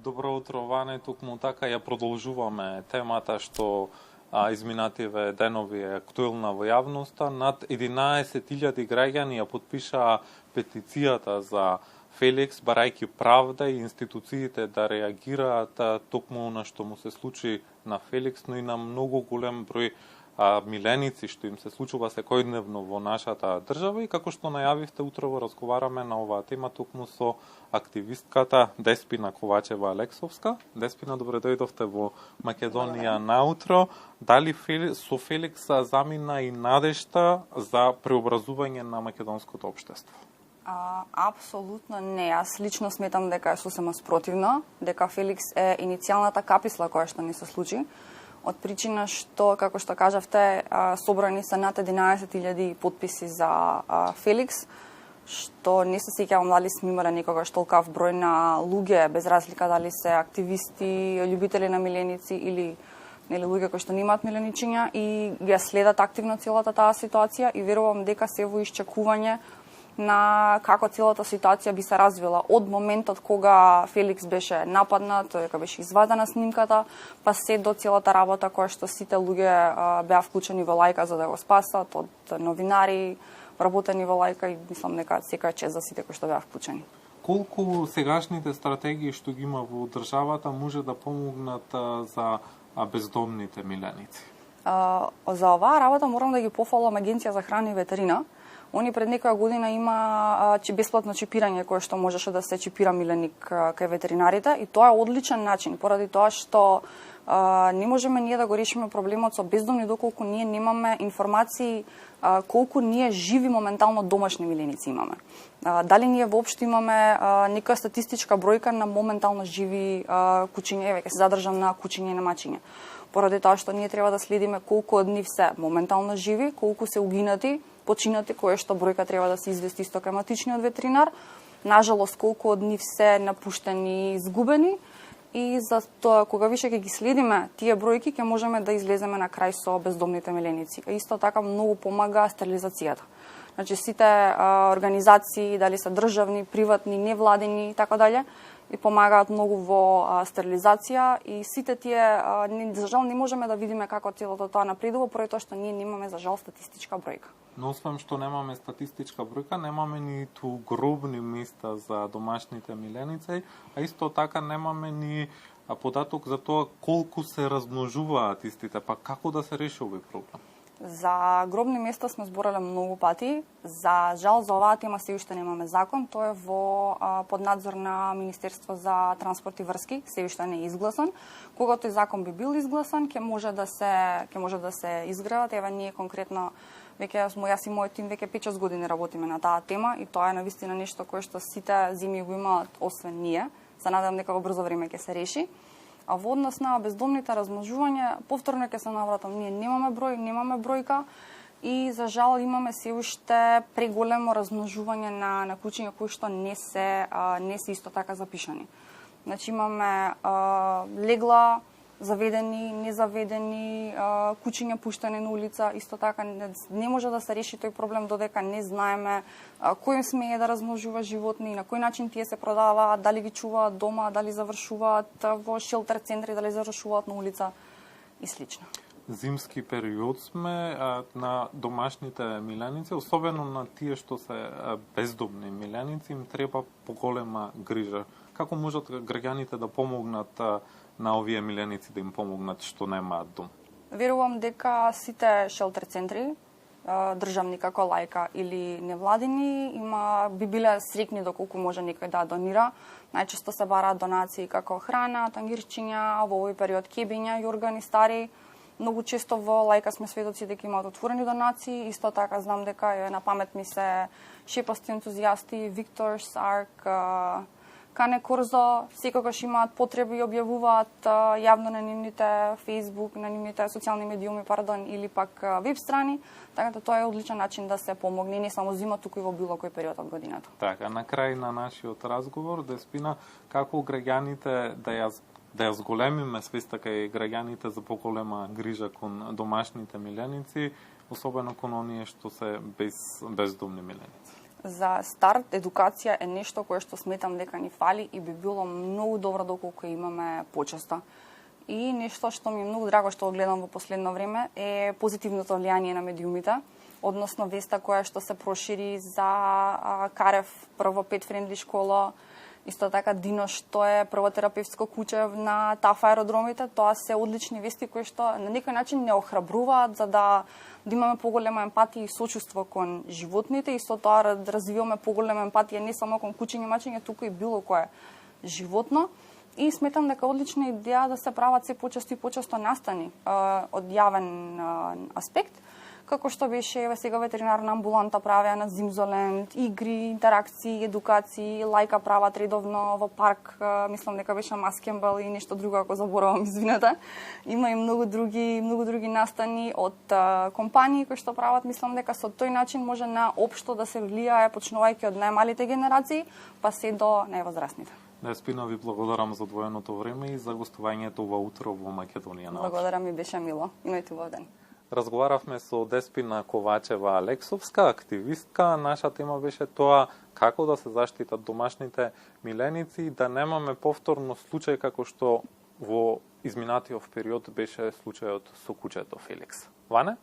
Добро утро, Ване, токму така ја продолжуваме темата што изминативе денови е актуелна во јавноста. Над 11.000 граѓани ја подпишаа петицијата за Феликс, барајќи правда и институциите да реагираат токму на што му се случи на Феликс, но и на многу голем број миленици што им се случува секојдневно во нашата држава. И како што најавивте, утрово разговараме на оваа тема токму со активистката Деспина Ковачева-Алексовска. Деспина, добре дојдовте во Македонија наутро. Дали со Феликс замина и надежта за преобразување на македонското општество? Апсолутно не. Јас лично сметам дека е сосема спротивно, дека Феликс е иницијалната каписла која што ни се случи, од причина што, како што кажавте, собрани се над 11.000 подписи за Феликс, што не се сеќавам дали сме имале некогаш толкав број на луѓе, без разлика дали се активисти, љубители на миленици или луѓе кои што немаат миленичиња, и ја следат активно целата таа ситуација и верувам дека се во исчекување на како целата ситуација би се развила од моментот кога Феликс беше нападнат, кога беше извадена снимката, па се до целата работа која што сите луѓе беа вклучени во лајка за да го спасат, од новинари, работени во лајка, и мислам дека секоја чест за сите кои што беа вклучени. Колку сегашните стратегии што ги има во државата може да помогнат за бездомните миленици? За оваа работа морам да ги пофалам Агенција за храна и ветерина. Они пред некоја година има бесплатно чипирање кое што можеше да се чипира миленик кај ветеринарите, и тоа е одличен начин, поради тоа што не можеме ние да го решиме проблемот со бездомни доколку ние немаме информации колку ние живи моментално домашни миленици имаме. Дали ние воопшто имаме некоја статистичка бројка на моментално живи кучиња, веќе се задржам на кучиња и на мачиња. Поради тоа што ние треба да следиме колку од нив се моментално живи, колку се угинати, починати, кое што бројка треба да се извести исто кај матичниот ветеринар, нажалост колку од нив се напуштени и изгубени, и за тоа кога више ќе ги следиме тие бројки ќе можеме да излеземе на крај со бездомните миленици. Исто така многу помага стерилизацијата. Значи сите организации, дали се државни, приватни, невладени и така дале, и помагаат многу во стерилизација, и сите тие за жал не можеме да видиме како целото тоа напредува, поради тоа што ние немаме за жал статистичка бројка. Но освен што немаме статистичка бројка, немаме ниту гробни места за домашните миленици, а исто така немаме ни податок за тоа колку се размножуваат истите, па како да се реши овој проблем? За гробни места сме зборале многу пати. За жал за оваа тема се уште немаме закон. Тоа е во под надзор на Министерство за транспорт и врски, се уште не е изгласан. Кога тој закон би бил изгласан, ќе може да се изградат. Еве ние конкретно јас и мојот тим веќе 5-6 години работиме на таа тема, и тоа е навистина нешто кое што сите зими го имаат освен ние. Се надевам дека во брзо време ќе се реши. А во однос на бездомните размножување, повторно ќе се навратам, ние немаме бројка, и за жал имаме се уште преголемо размножување на кучиња кои што не се исто така запишани. Значи имаме легла заведени, незаведени, кучиња пуштени на улица, исто така не може да се реши тој проблем додека не знаеме кој смее да размножува животни, на кој начин тие се продаваат, дали ги чуваат дома, дали завршуваат во шелтер центри, дали завршуваат на улица и слично. Зимски период сме на домашните миленици, особено на тие што се бездомни миленици, им треба поголема грижа. Како можат граѓаните да помогнат на овие миленици, да им помогнат што немаат дом? Верувам дека сите шелтер центри, државни како лајка или невладини, би биле среќни доколку може некој да донира. Најчесто се бараат донации како храна, тангирчиња, во овој период кебиња, јоргани стари. Многу често во лајка сме сведоци дека имаат отворени донации. Исто така знам дека на памет ми се шепасти ентузијасти, Викторс, Арк, Кане Корзо, секогаш имаат потреби и објавуваат јавно на нивните Facebook, на нивните социјални медиуми, или пак веб страни, така да тоа е одличен начин да се помогне не само зима, туку и во било кој период од годината. Така, на крај на нашиот разговор, Деспина, како граѓаните да ја зголемиме свеста кај граѓаните за поголема грижа кон домашните миленици, особено кон оние што се бездомни миленици? за старт, едукација е нешто кое што сметам дека ни фали и би било многу добро доколку имаме почеста. И нешто што ми е многу драго што го гледам во последно време е позитивното влијание на медиумите, односно веста која што се прошири за Карев прво Pet Friendly школа, исто така Дино што е прво терапевтско куќе на ТАФ аеродромите. Тоа се одлични вести кои што на некој начин не охрабруваат за да имаме поголема емпатија и сочувство кон животните и со тоа да развиваме поголема емпатија не само кон кучиња, мачиња, туку и било кое животно. И сметам дека одлична идеја да се прават се почесто и почесто настани од јавен аспект, како што беше еве сега ветеринарна амбуланта правеа на Зимзоленд, игри, интеракции, едукации, лајка прават редовно во парк, мислам дека беше Маскембел и нешто друго ако заборавам, извинете. Има и многу други настани од компании кои што прават, мислам дека со тој начин може на општо да се влијае почнувајќи од најмалите генерации па се до највозрасните. Деспина, ви благодарам за одвоеното време и за гостувањето во утро во Македонија. Благодарам, ми беше мило. Имајте убав ден. Разговаравме со Деспина Ковачева Алексовска, активистка. Наша тема беше тоа како да се заштитат домашните миленици и да немаме повторно случај како што во изминатиот период беше случајот со кучето Феликс. Ване?